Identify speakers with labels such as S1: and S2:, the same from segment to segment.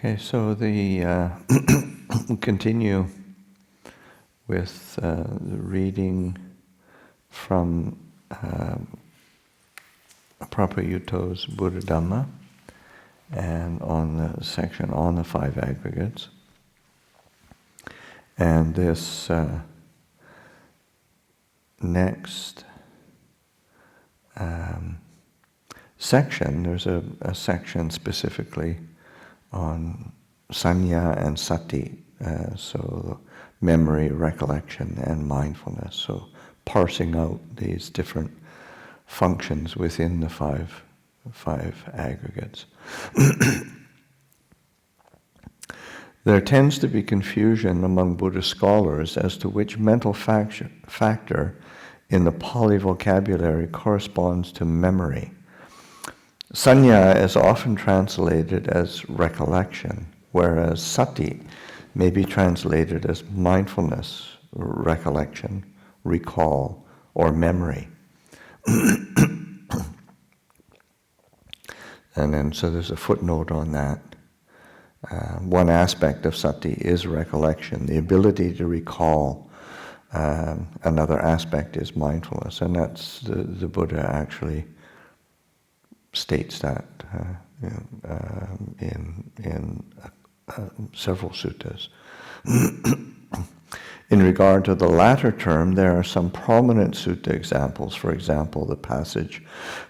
S1: Okay, so we'll continue with the reading from Phra Payutto's Buddhadhamma and on the section on the five aggregates. And this next section, there's a section specifically on sanya and sati, so memory, recollection, and mindfulness. So parsing out these different functions within the five aggregates. There tends to be confusion among Buddhist scholars as to which mental factor in the Pali vocabulary corresponds to memory. Sanya is often translated as recollection, whereas sati may be translated as mindfulness, recollection, recall, or memory. And then, so there's a footnote on that. One aspect of sati is recollection, the ability to recall. Another aspect is mindfulness, and that's the Buddha actually states that in several suttas. In regard to the latter term, there are some prominent sutta examples. For example, the passage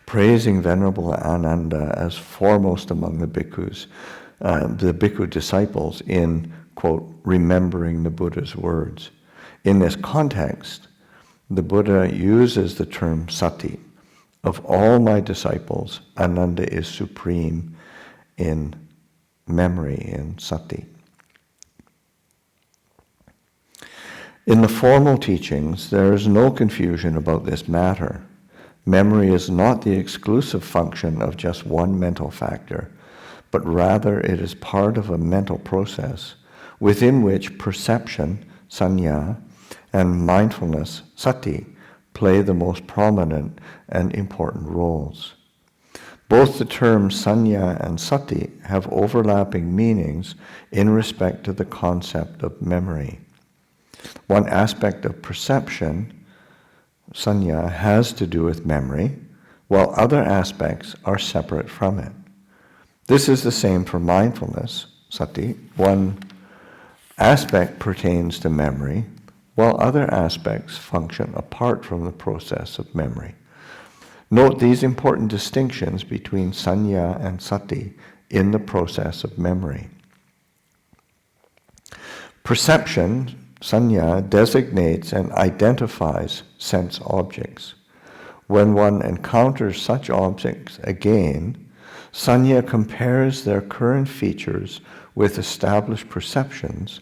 S1: praising Venerable Ananda as foremost among the bhikkhus, the bhikkhu disciples in, quote, remembering the Buddha's words. In this context, the Buddha uses the term sati. Of all my disciples, Ananda is supreme in memory, in sati. In the formal teachings, there is no confusion about this matter. Memory is not the exclusive function of just one mental factor, but rather it is part of a mental process within which perception, sanya, and mindfulness, sati, play the most prominent and important roles. Both the terms sanya and sati have overlapping meanings in respect to the concept of memory. One aspect of perception, sanya, has to do with memory, while other aspects are separate from it. This is the same for mindfulness, sati. One aspect pertains to memory, while other aspects function apart from the process of memory. Note these important distinctions between sanya and sati in the process of memory. Perception, sanya, designates and identifies sense objects. When one encounters such objects again, sanya compares their current features with established perceptions,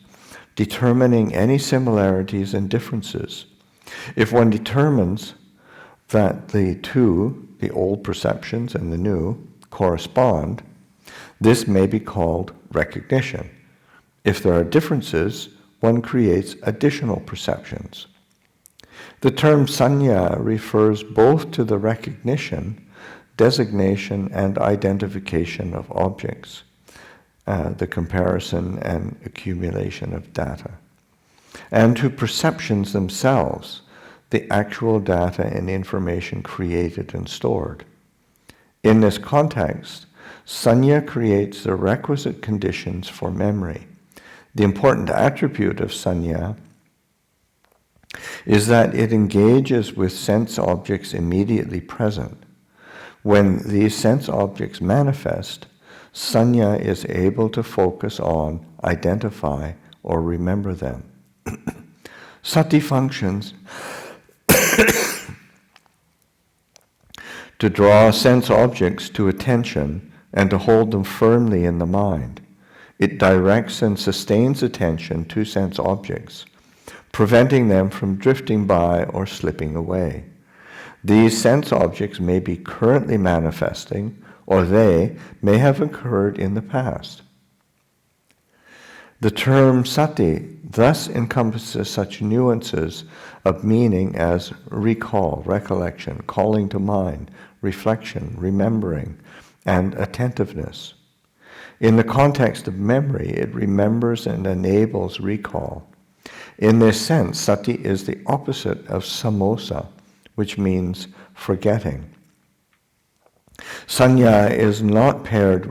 S1: determining any similarities and differences. If one determines that the two, the old perceptions and the new, correspond, this may be called recognition. If there are differences, one creates additional perceptions. The term sanya refers both to the recognition, designation, and identification of objects, the comparison and accumulation of data, and to perceptions themselves, the actual data and information created and stored. In this context, sanya creates the requisite conditions for memory. The important attribute of sanya is that it engages with sense objects immediately present. When these sense objects manifest, sanya is able to focus on, identify, or remember them. Sati functions to draw sense objects to attention and to hold them firmly in the mind. It directs and sustains attention to sense objects, preventing them from drifting by or slipping away. These sense objects may be currently manifesting, or they may have occurred in the past. The term sati thus encompasses such nuances of meaning as recall, recollection, calling to mind, reflection, remembering, and attentiveness. In the context of memory, it remembers and enables recall. In this sense, sati is the opposite of samosa, which means forgetting. Sanya is not paired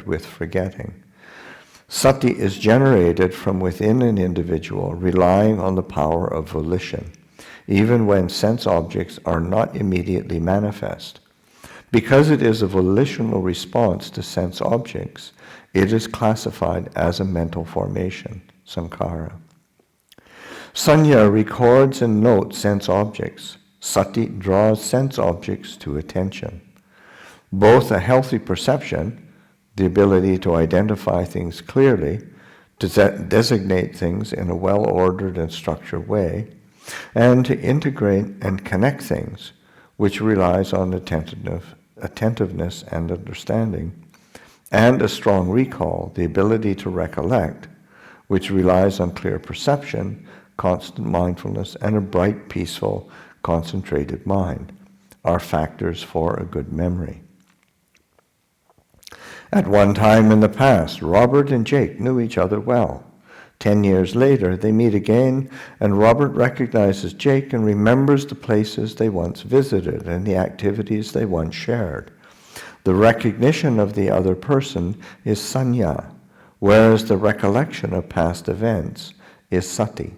S1: with forgetting. Sati is generated from within an individual, relying on the power of volition, even when sense objects are not immediately manifest. Because it is a volitional response to sense objects, it is classified as a mental formation, sankhara. Sanya records and notes sense objects. Sati draws sense objects to attention. Both a healthy perception, the ability to identify things clearly, to designate things in a well-ordered and structured way, and to integrate and connect things, which relies on attentiveness and understanding, and a strong recall, the ability to recollect, which relies on clear perception, constant mindfulness, and a bright, peaceful, concentrated mind, are factors for a good memory. At one time in the past, Robert and Jake knew each other well. 10 years later, they meet again, and Robert recognizes Jake and remembers the places they once visited and the activities they once shared. The recognition of the other person is sanya, whereas the recollection of past events is sati.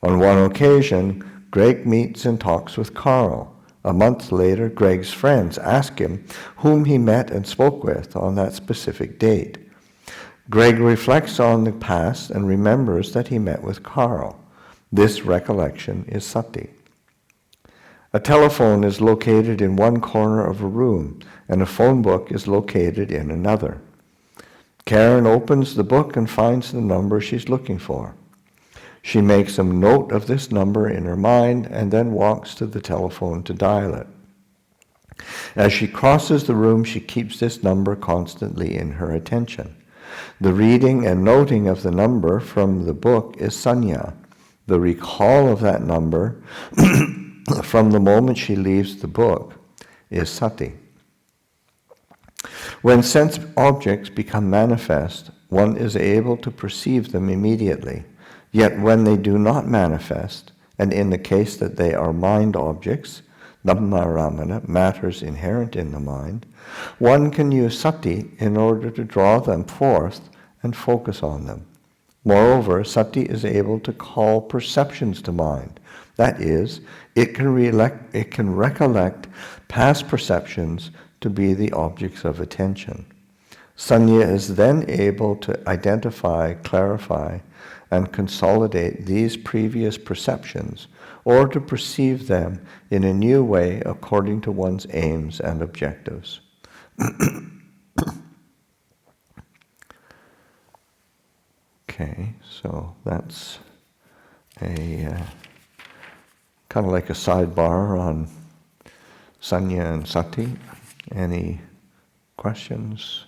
S1: On one occasion, Greg meets and talks with Carl. A month later, Greg's friends ask him whom he met and spoke with on that specific date. Greg reflects on the past and remembers that he met with Carl. This recollection is sati. A telephone is located in one corner of a room, and a phone book is located in another. Karen opens the book and finds the number she's looking for. She makes a note of this number in her mind and then walks to the telephone to dial it. As she crosses the room, she keeps this number constantly in her attention. The reading and noting of the number from the book is sanya. The recall of that number from the moment she leaves the book is sati. When sense objects become manifest, one is able to perceive them immediately. Yet when they do not manifest, and in the case that they are mind objects, dhamma-ramana, matters inherent in the mind, one can use sati in order to draw them forth and focus on them. Moreover, sati is able to call perceptions to mind. That is, it can recollect past perceptions to be the objects of attention. Sanya is then able to identify, clarify, and consolidate these previous perceptions, or to perceive them in a new way according to one's aims and objectives. Okay, so that's a kind of like a sidebar on sanya and sati. Any questions,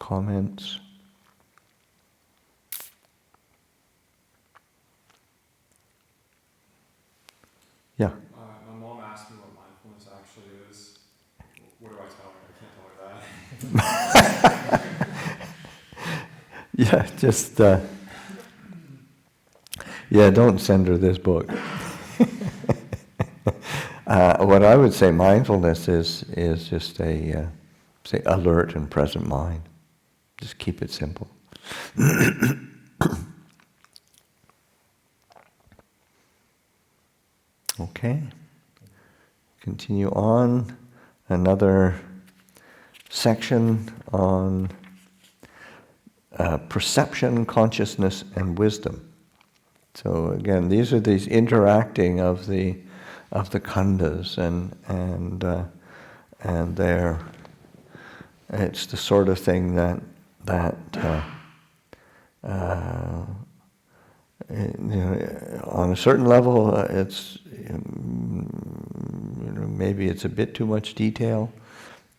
S1: comments? Yeah.
S2: My mom asked me what mindfulness actually is. What do I tell her? I can't tell her that.
S1: Yeah, just don't send her this book. What I would say, mindfulness is just a say alert and present mind. Just keep it simple. Okay. Continue on. Another section on perception, consciousness, and wisdom. So again, these are these interacting of the khandhas, and they're it's the sort of thing that on a certain level, it's maybe it's a bit too much detail,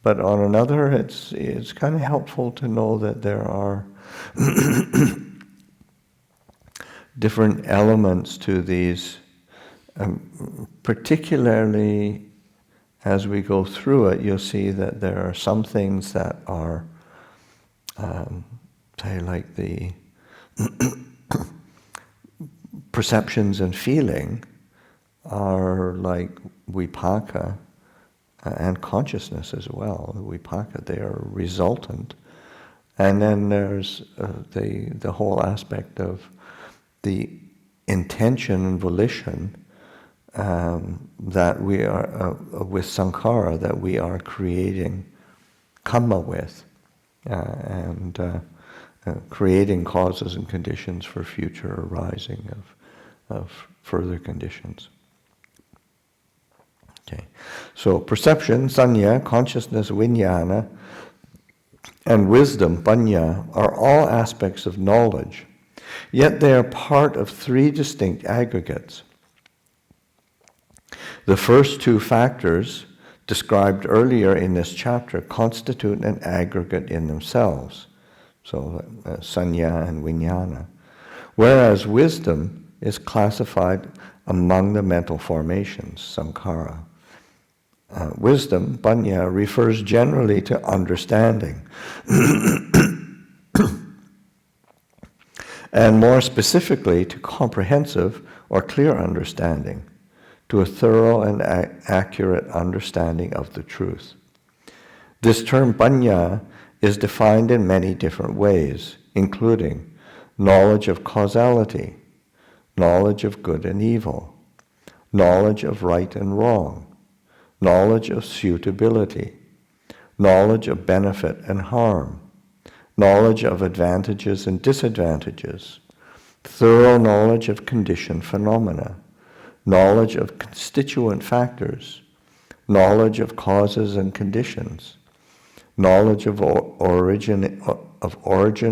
S1: but on another, it's kind of helpful to know that there are different elements to these, particularly as we go through it, you'll see that there are some things that are, say, like the perceptions and feeling are like vipaka and consciousness as well. Vipaka, they are resultant. And then there's the whole aspect of the intention and volition that we are, with sankhara, that we are creating kamma with, and creating causes and conditions for future arising of further conditions. Okay, so perception, sanya, consciousness, vijnana, and wisdom, panya, are all aspects of knowledge, yet they are part of three distinct aggregates. The first two factors described earlier in this chapter constitute an aggregate in themselves, so sanya and vijnana, whereas wisdom is classified among the mental formations, sankhara. Wisdom, panya, refers generally to understanding, and more specifically to comprehensive or clear understanding, to a thorough and accurate understanding of the truth. This term panya is defined in many different ways, including knowledge of causality, knowledge of good and evil, knowledge of right and wrong, knowledge of suitability, knowledge of benefit and harm, knowledge of advantages and disadvantages, thorough knowledge of conditioned phenomena, knowledge of constituent factors, knowledge of causes and conditions, knowledge of origin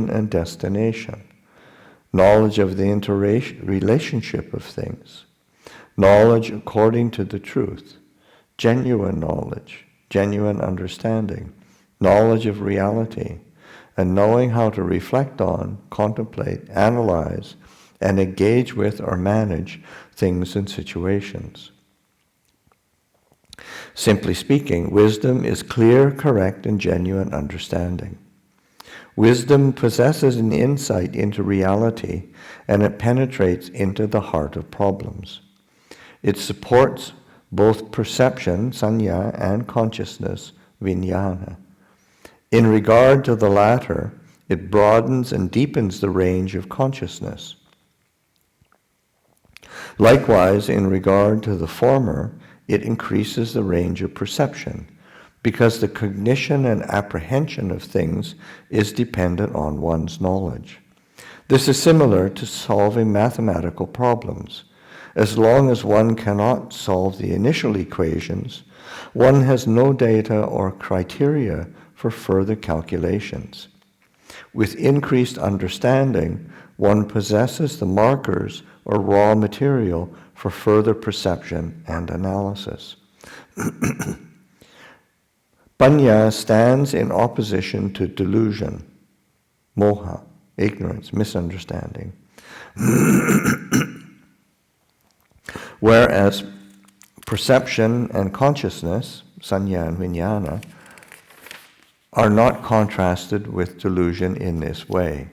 S1: and destination, knowledge of the interrelationship of things, knowledge according to the truth, genuine knowledge, genuine understanding, knowledge of reality, and knowing how to reflect on, contemplate, analyze, and engage with or manage things and situations. Simply speaking, wisdom is clear, correct, and genuine understanding. Wisdom possesses an insight into reality, and it penetrates into the heart of problems. It supports both perception, sanya, and consciousness, vijnana. In regard to the latter, it broadens and deepens the range of consciousness. Likewise, in regard to the former, it increases the range of perception, because the cognition and apprehension of things is dependent on one's knowledge. This is similar to solving mathematical problems. As long as one cannot solve the initial equations, one has no data or criteria for further calculations. With increased understanding, one possesses the markers or raw material for further perception and analysis. Panya stands in opposition to delusion, moha, ignorance, misunderstanding. Whereas perception and consciousness, sanya and vijnana, are not contrasted with delusion in this way.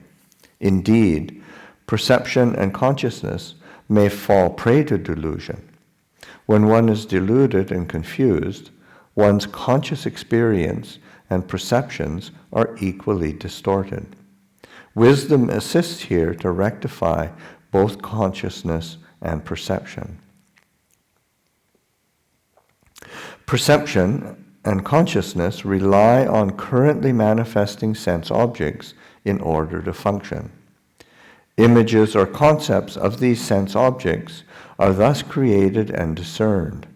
S1: Indeed, perception and consciousness may fall prey to delusion. When one is deluded and confused, one's conscious experience and perceptions are equally distorted. Wisdom assists here to rectify both consciousness and perception. Perception and consciousness rely on currently manifesting sense objects in order to function. Images or concepts of these sense objects are thus created and discerned.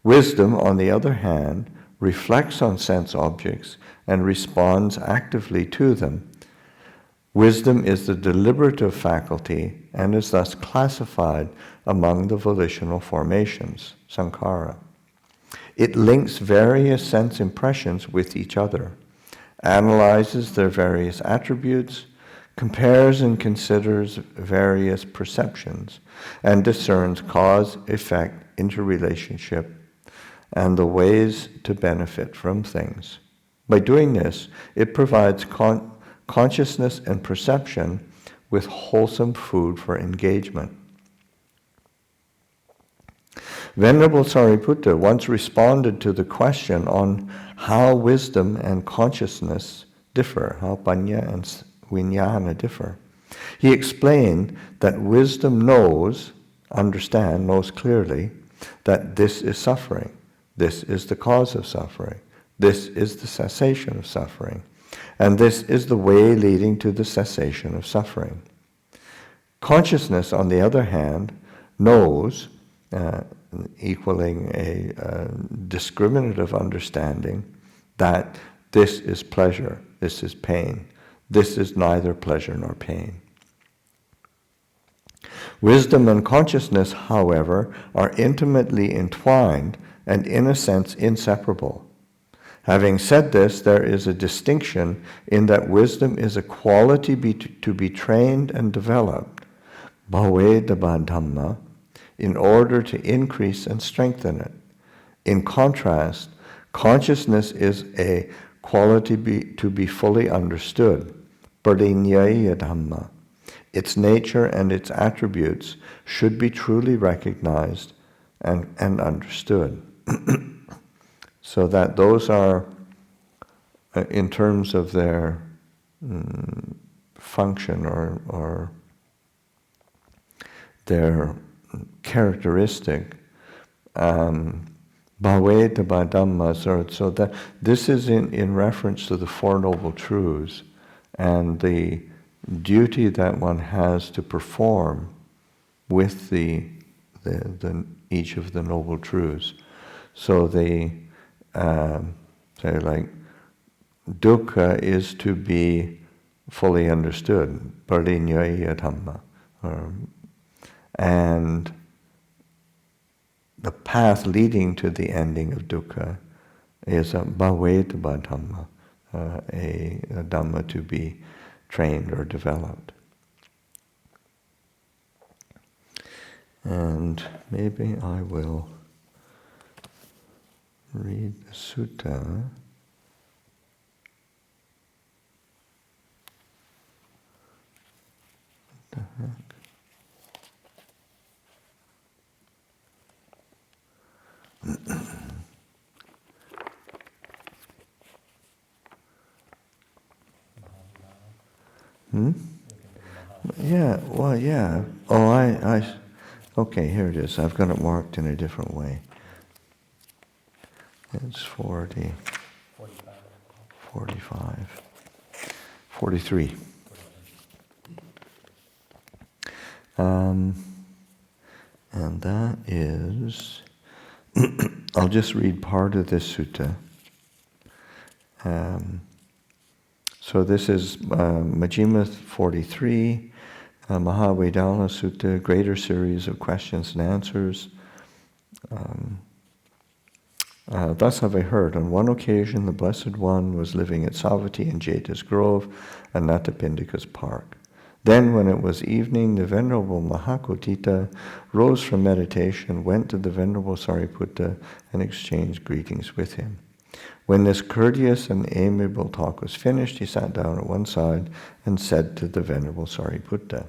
S1: Wisdom, on the other hand, reflects on sense objects and responds actively to them. Wisdom is the deliberative faculty and is thus classified among the volitional formations, sankhara. It links various sense impressions with each other, analyzes their various attributes, compares and considers various perceptions, and discerns cause, effect, interrelationship, and the ways to benefit from things. By doing this, it provides consciousness and perception with wholesome food for engagement. Venerable Sariputta once responded to the question on how wisdom and consciousness differ, how panya and vijnana differ. He explained that wisdom knows clearly that this is suffering, this is the cause of suffering, this is the cessation of suffering, and this is the way leading to the cessation of suffering. Consciousness, on the other hand, knows, equaling a discriminative understanding, that this is pleasure, this is pain, this is neither pleasure nor pain. Wisdom and consciousness, however, are intimately entwined and in a sense inseparable. Having said this, there is a distinction in that wisdom is a quality to be trained and developed, Buddhadhamma, in order to increase and strengthen it. In contrast, consciousness is a quality to be fully understood, Dhamma. Its nature and its attributes should be truly recognized and understood. So that those are, in terms of their function or their characteristic, Buddhadhamma, so that this is in reference to the Four Noble Truths and the duty that one has to perform with each of the Noble Truths. So they say like dukkha is to be fully understood, Dhamma, and the path leading to the ending of dukkha is a Dhamma, a Dhamma to be trained or developed. And maybe I will read the sutta. What the heck? Yeah, well, yeah. Oh, okay, here it is. I've got it marked in a different way. It's 40, 45, 43. And that is, I'll just read part of this sutta. So this is Majjhima 43, Mahavedana Sutta, greater series of questions and answers. Thus have I heard, on one occasion the Blessed One was living at Savatthi in Jeta's Grove, Anathapindika's park. Then when it was evening, the Venerable Mahakotita rose from meditation, went to the Venerable Sariputta, and exchanged greetings with him. When this courteous and amiable talk was finished, he sat down at one side and said to the Venerable Sariputta,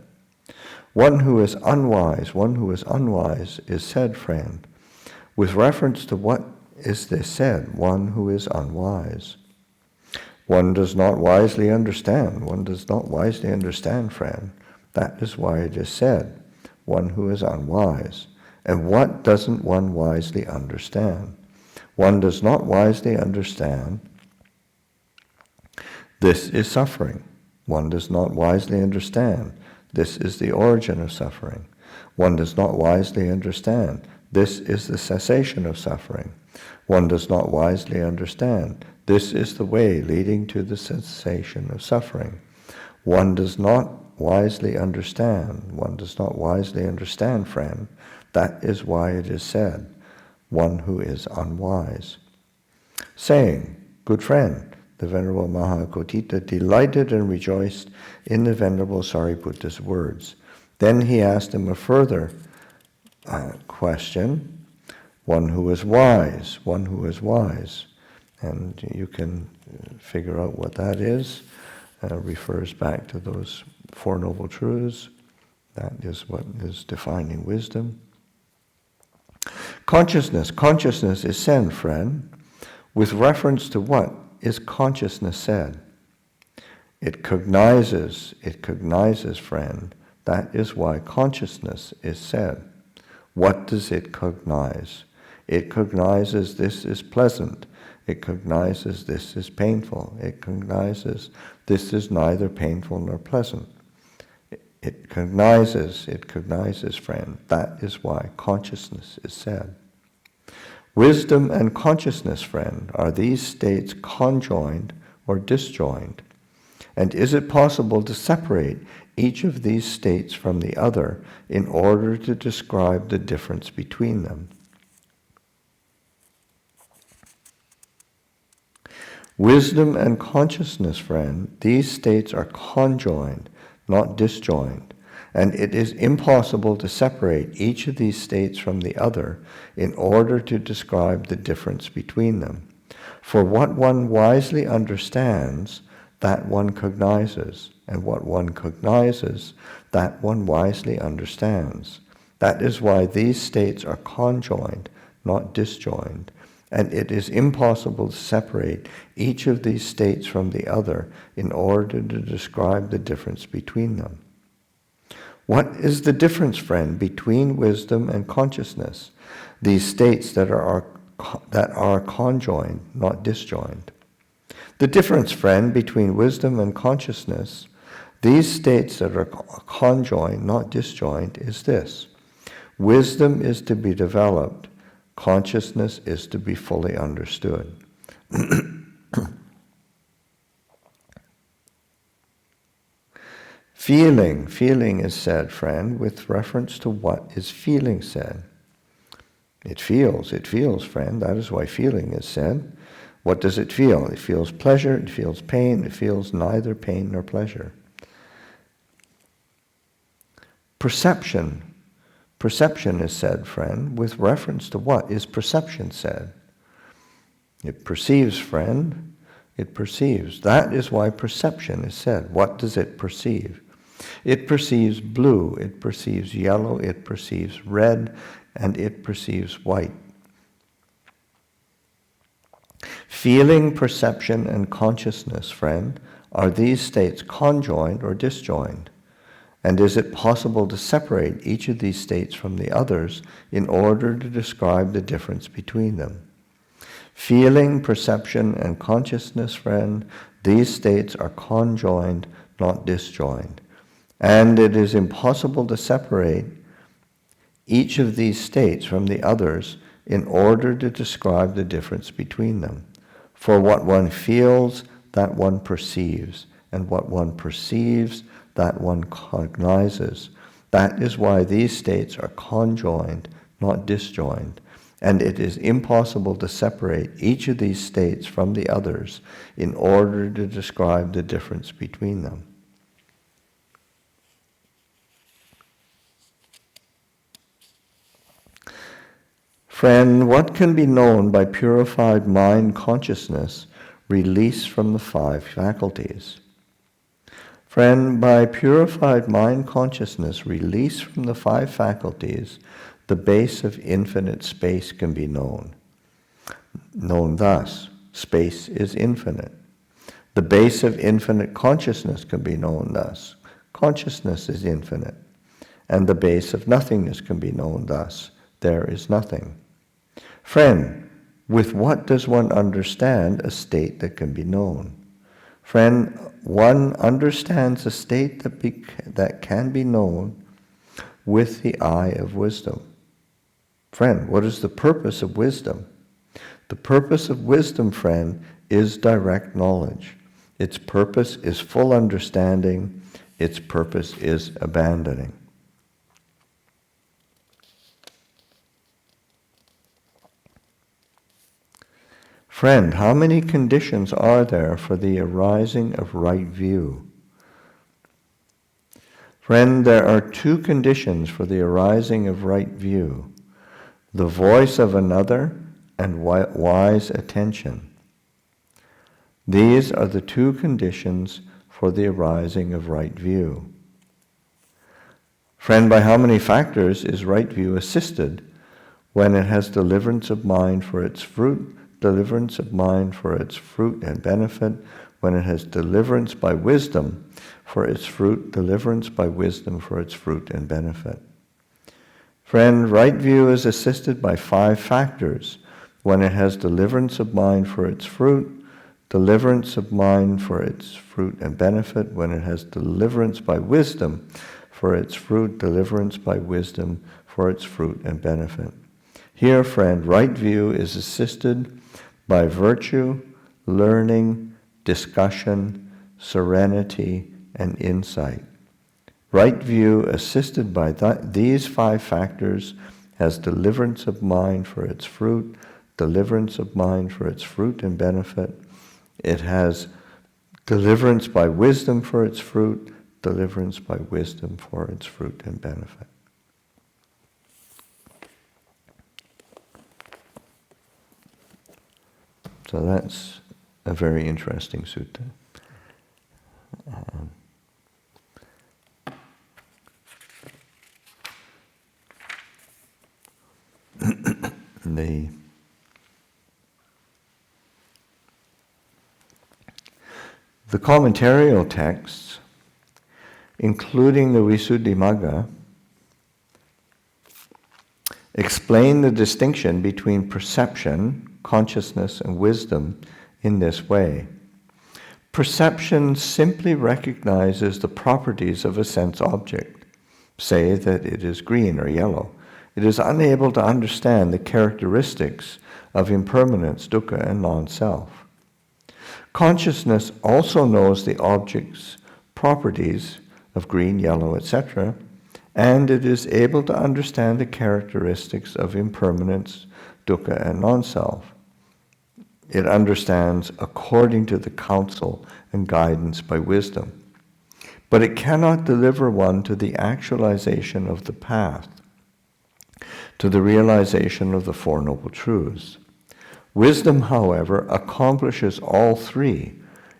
S1: one who is unwise is said, friend. With reference to what is this said, one who is unwise? One does not wisely understand, friend. That is why it is said, one who is unwise. And what doesn't one wisely understand? One does not wisely understand, this is suffering. One does not wisely understand, this is the origin of suffering. One does not wisely understand, this is the cessation of suffering. One does not wisely understand, this is the way leading to the cessation of suffering. One does not wisely understand, friend. That is why it is said, one who is unwise. Saying, good friend, the Venerable Mahakotita delighted and rejoiced in the Venerable Sariputta's words. Then he asked him a further question. one who is wise, one who is wise. And you can figure out what that is. Refers back to those Four Noble Truths. That is what is defining wisdom. Consciousness. Consciousness is said, friend. With reference to what is consciousness said? It cognizes, friend. That is why consciousness is said. What does it cognize? It cognizes this is pleasant. It cognizes this is painful. It cognizes this is neither painful nor pleasant. It cognizes, friend. That is why consciousness is said. Wisdom and consciousness, friend, are these states conjoined or disjoined? And is it possible to separate each of these states from the other in order to describe the difference between them? Wisdom and consciousness, friend, these states are conjoined, not disjoined, and it is impossible to separate each of these states from the other in order to describe the difference between them. For what one wisely understands, that one cognizes, and what one cognizes, that one wisely understands. That is why these states are conjoined, not disjoined, and it is impossible to separate each of these states from the other in order to describe the difference between them. What is the difference, friend, between wisdom and consciousness, these states that are conjoined, not disjoined? The difference, friend, between wisdom and consciousness, these states that are conjoined, not disjoined, is this. Wisdom is to be developed. Consciousness is to be fully understood. Feeling is said, friend, with reference to what is feeling said. It feels, friend. That is why feeling is said. What does it feel? It feels pleasure, it feels pain, it feels neither pain nor pleasure. Perception is said, friend, with reference to what is perception said. It perceives, friend, it perceives. That is why perception is said. What does it perceive? It perceives blue, it perceives yellow, it perceives red, and it perceives white. Feeling, perception, and consciousness, friend, are these states conjoined or disjoined? And is it possible to separate each of these states from the others in order to describe the difference between them? Feeling, perception, and consciousness, friend, these states are conjoined, not disjoined. And it is impossible to separate each of these states from the others in order to describe the difference between them. For what one feels, that one perceives, and what one perceives, that one cognizes. That is why these states are conjoined, not disjoined, and it is impossible to separate each of these states from the others in order to describe the difference between them. Friend, what can be known by purified mind consciousness released from the five faculties? Friend, by purified mind consciousness released from the five faculties, the base of infinite space can be known. Known thus, space is infinite. The base of infinite consciousness can be known thus. Consciousness is infinite. And the base of nothingness can be known thus. There is nothing. Friend, with what does one understand a state that can be known? Friend, one understands a state that can be known with the eye of wisdom. Friend, what is the purpose of wisdom? The purpose of wisdom, friend, is direct knowledge. Its purpose is full understanding. Its purpose is abandoning. Friend, how many conditions are there for the arising of right view? Friend, there are two conditions for the arising of right view. the voice of another, and wise attention. These are the two conditions for the arising of right view. Friend, by how many factors is right view assisted when it has deliverance of mind for its fruit, deliverance of mind for its fruit and benefit, when it has deliverance by wisdom for its fruit, deliverance by wisdom for its fruit and benefit? Friend, right view is assisted by 5 factors when it has deliverance of mind for its fruit, deliverance of mind for its fruit and benefit, when it has deliverance by wisdom for its fruit, deliverance by wisdom for its fruit and benefit. Here, friend, right view is assisted by virtue, learning, discussion, serenity, and insight. Right view, assisted by these 5 factors, has deliverance of mind for its fruit, deliverance of mind for its fruit and benefit. It has deliverance by wisdom for its fruit, deliverance by wisdom for its fruit and benefit. So that's a very interesting sutta. The commentarial texts, including the Visuddhimagga, explain the distinction between perception, consciousness, and wisdom in this way. Perception simply recognizes the properties of a sense object, say that it is green or yellow. It is unable to understand the characteristics of impermanence, dukkha, and non-self. Consciousness also knows the object's properties of green, yellow, etc., and it is able to understand the characteristics of impermanence, dukkha, and non-self. It understands according to the counsel and guidance by wisdom. But it cannot deliver one to the actualization of the path, to the realization of the Four Noble Truths. Wisdom, however, accomplishes all 3.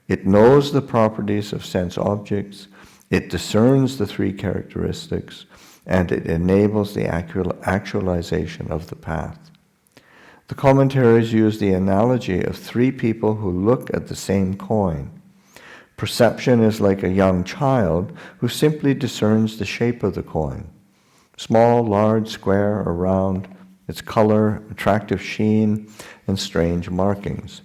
S1: It knows the properties of sense objects, it discerns the 3 characteristics, and it enables the actualization of the path. The commentaries use the analogy of 3 people who look at the same coin. Perception is like a young child who simply discerns the shape of the coin. Small, large, square, or round, its color, attractive sheen, and strange markings.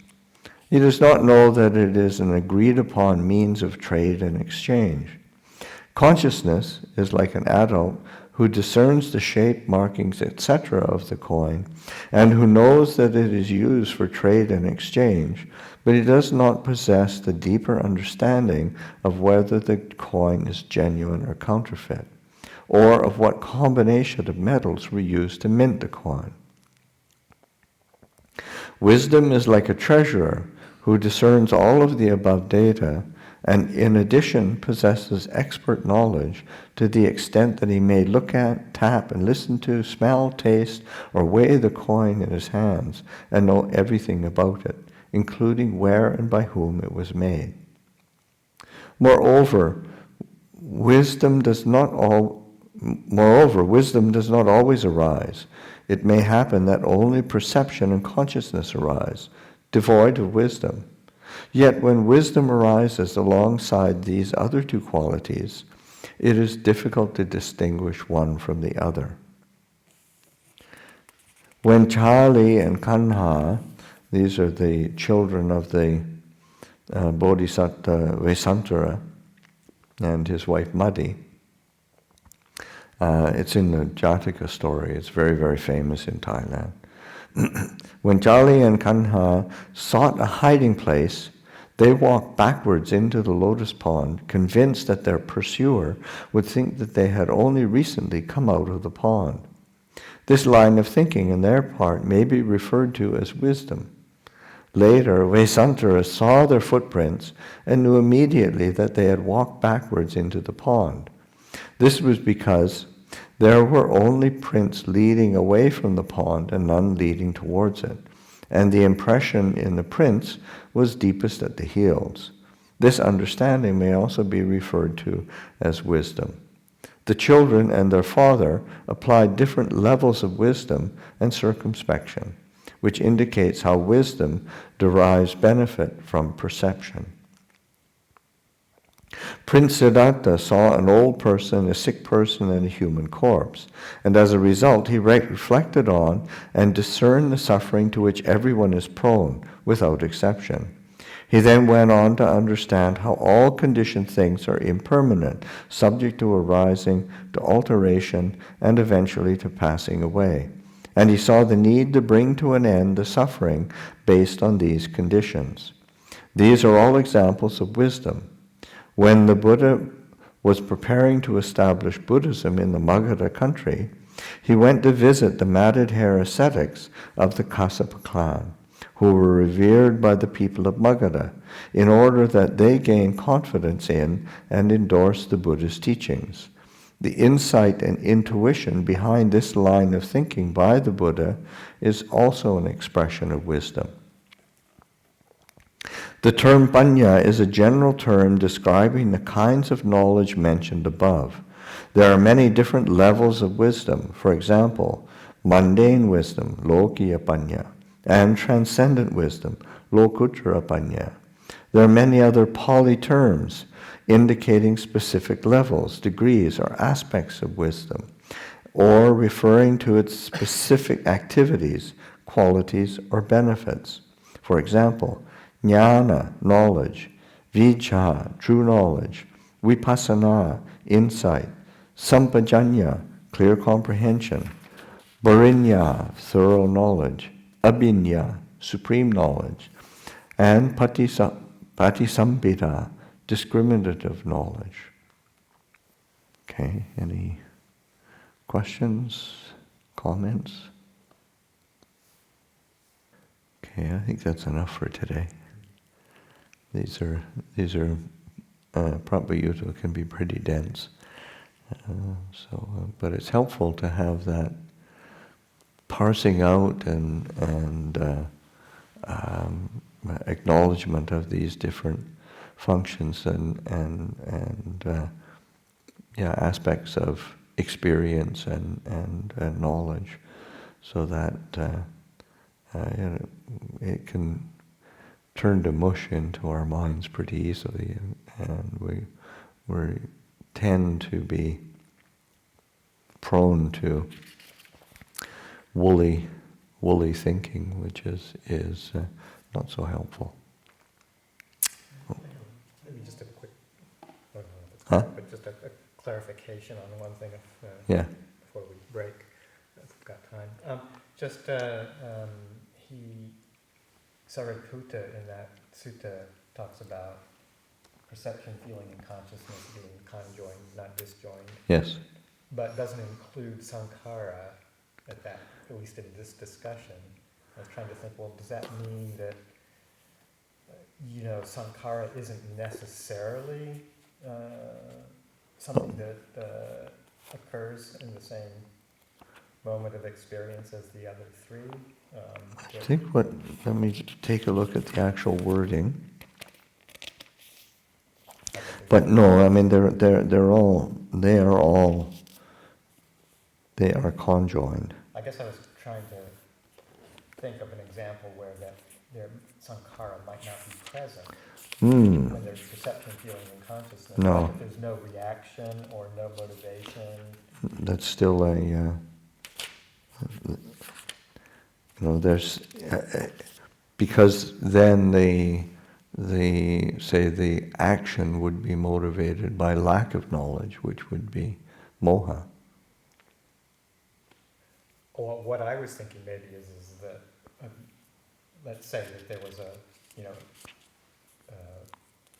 S1: He does not know that it is an agreed-upon means of trade and exchange. Consciousness is like an adult who discerns the shape, markings, etc. of the coin, and who knows that it is used for trade and exchange, but he does not possess the deeper understanding of whether the coin is genuine or counterfeit, or of what combination of metals were used to mint the coin. Wisdom is like a treasurer who discerns all of the above data and in addition possesses expert knowledge to the extent that he may look at, tap, and listen to, smell, taste, or weigh the coin in his hands and know everything about it, including where and by whom it was made. Moreover, wisdom does not always arise. It may happen that only perception and consciousness arise, devoid of wisdom. Yet when wisdom arises alongside these other 2 qualities, it is difficult to distinguish one from the other. When Charlie and Kanha, these are the children of the Bodhisattva Vesantara and his wife Madi, it's in the Jataka story. It's very, very famous in Thailand. When Charlie and Kanha sought a hiding place, they walked backwards into the lotus pond, convinced that their pursuer would think that they had only recently come out of the pond. This line of thinking on their part may be referred to as wisdom. Later, Vesantara saw their footprints and knew immediately that they had walked backwards into the pond. This was because There were only prints leading away from the pond and none leading towards it, and the impression in the prints was deepest at the heels. This understanding may also be referred to as wisdom. The children and their father applied different levels of wisdom and circumspection, which indicates how wisdom derives benefit from perception. Prince Siddhartha saw an old person, a sick person, and a human corpse, and as a result he reflected on and discerned the suffering to which everyone is prone, without exception. He then went on to understand how all conditioned things are impermanent, subject to arising, to alteration, and eventually to passing away. And he saw the need to bring to an end the suffering based on these conditions. These are all examples of wisdom. When the Buddha was preparing to establish Buddhism in the Magadha country, he went to visit the matted hair ascetics of the Kassapa clan, who were revered by the people of Magadha, in order that they gain confidence in and endorse the Buddha's teachings. The insight and intuition behind this line of thinking by the Buddha is also an expression of wisdom. The term panya is a general term describing the kinds of knowledge mentioned above. There are many different levels of wisdom. For example, mundane wisdom, lokiya panya, and transcendent wisdom, lokuttara panya. There are many other Pali terms indicating specific levels, degrees, or aspects of wisdom, or referring to its specific activities, qualities, or benefits. For example, jnana, knowledge, vijja, true knowledge, vipassana, insight, sampajanya, clear comprehension, bharinya, thorough knowledge, abhinya, supreme knowledge, and patisampita, discriminative knowledge. Okay, any questions, comments? Okay, I think that's enough for today. These are Phra Payutto can be pretty dense. But it's helpful to have that parsing out and acknowledgement of these different functions and aspects of experience and knowledge, so that it can turn to mush into our minds pretty easily, and we tend to be prone to woolly thinking, which is not so helpful.
S3: Maybe just a quick, I don't know if it's
S1: Huh?
S3: quick, but just a clarification on one thing
S1: Yeah.
S3: before we break, if we've got time. Sariputta in that sutta talks about perception, feeling, and consciousness being conjoined, not disjoined,
S1: Yes.
S3: but doesn't include sankhara at least in this discussion. I was trying to think, well, does that mean that sankhara isn't necessarily something that occurs in the same moment of experience as the other three?
S1: Let me take a look at the actual wording. But no, I mean they are conjoined.
S3: I guess I was trying to think of an example where their sankhara might not be present when there's perception, feeling, and consciousness.
S1: No.
S3: Like if there's no reaction or no motivation.
S1: That's still there's because then the action would be motivated by lack of knowledge, which would be moha.
S3: Well, what I was thinking maybe is that let's say that there was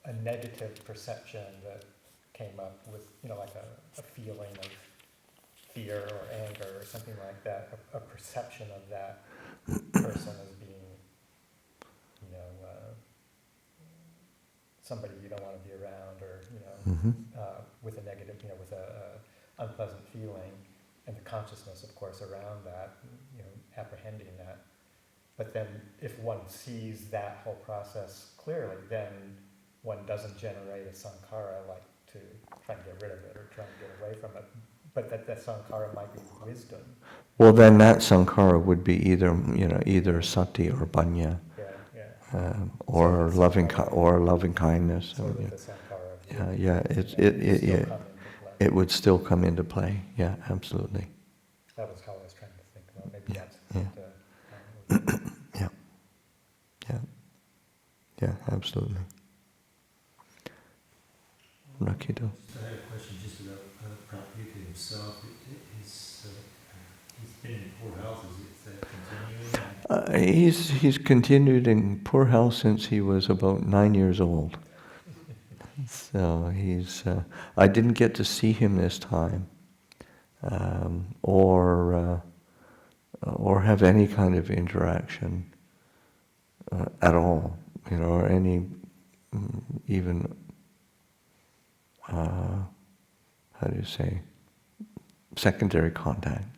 S3: a negative perception that came up with like a feeling of fear or anger or something like that, a perception of that person as being somebody you don't want to be around, or with a negative, with unpleasant feeling, and the consciousness, of course, around that, apprehending that. But then if one sees that whole process clearly, then one doesn't generate a sankhara like to try and get rid of it or try and get away from it. But that sankhara might be wisdom.
S1: Well, then that sankhara would be either sati or panya, or loving kindness.
S3: So that the sankhara
S1: It would still come into play. Yeah, absolutely.
S3: That was how I was trying to think about. Maybe that's
S1: Yeah, absolutely. Rakito.
S4: I had a question just about Phra Payutto himself. He's been in poor health. Is that continuing?
S1: He's continued in poor health since he was about 9 years old. So he's. I didn't get to see him this time, or have any kind of interaction at all. Or any even. How do you say? Secondary contact.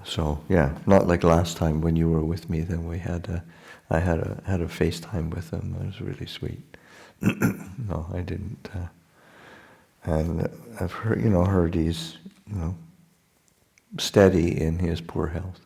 S1: So yeah, not like last time when you were with me. Then I had a FaceTime with him. It was really sweet. No, I didn't. And I've heard he's steady in his poor health.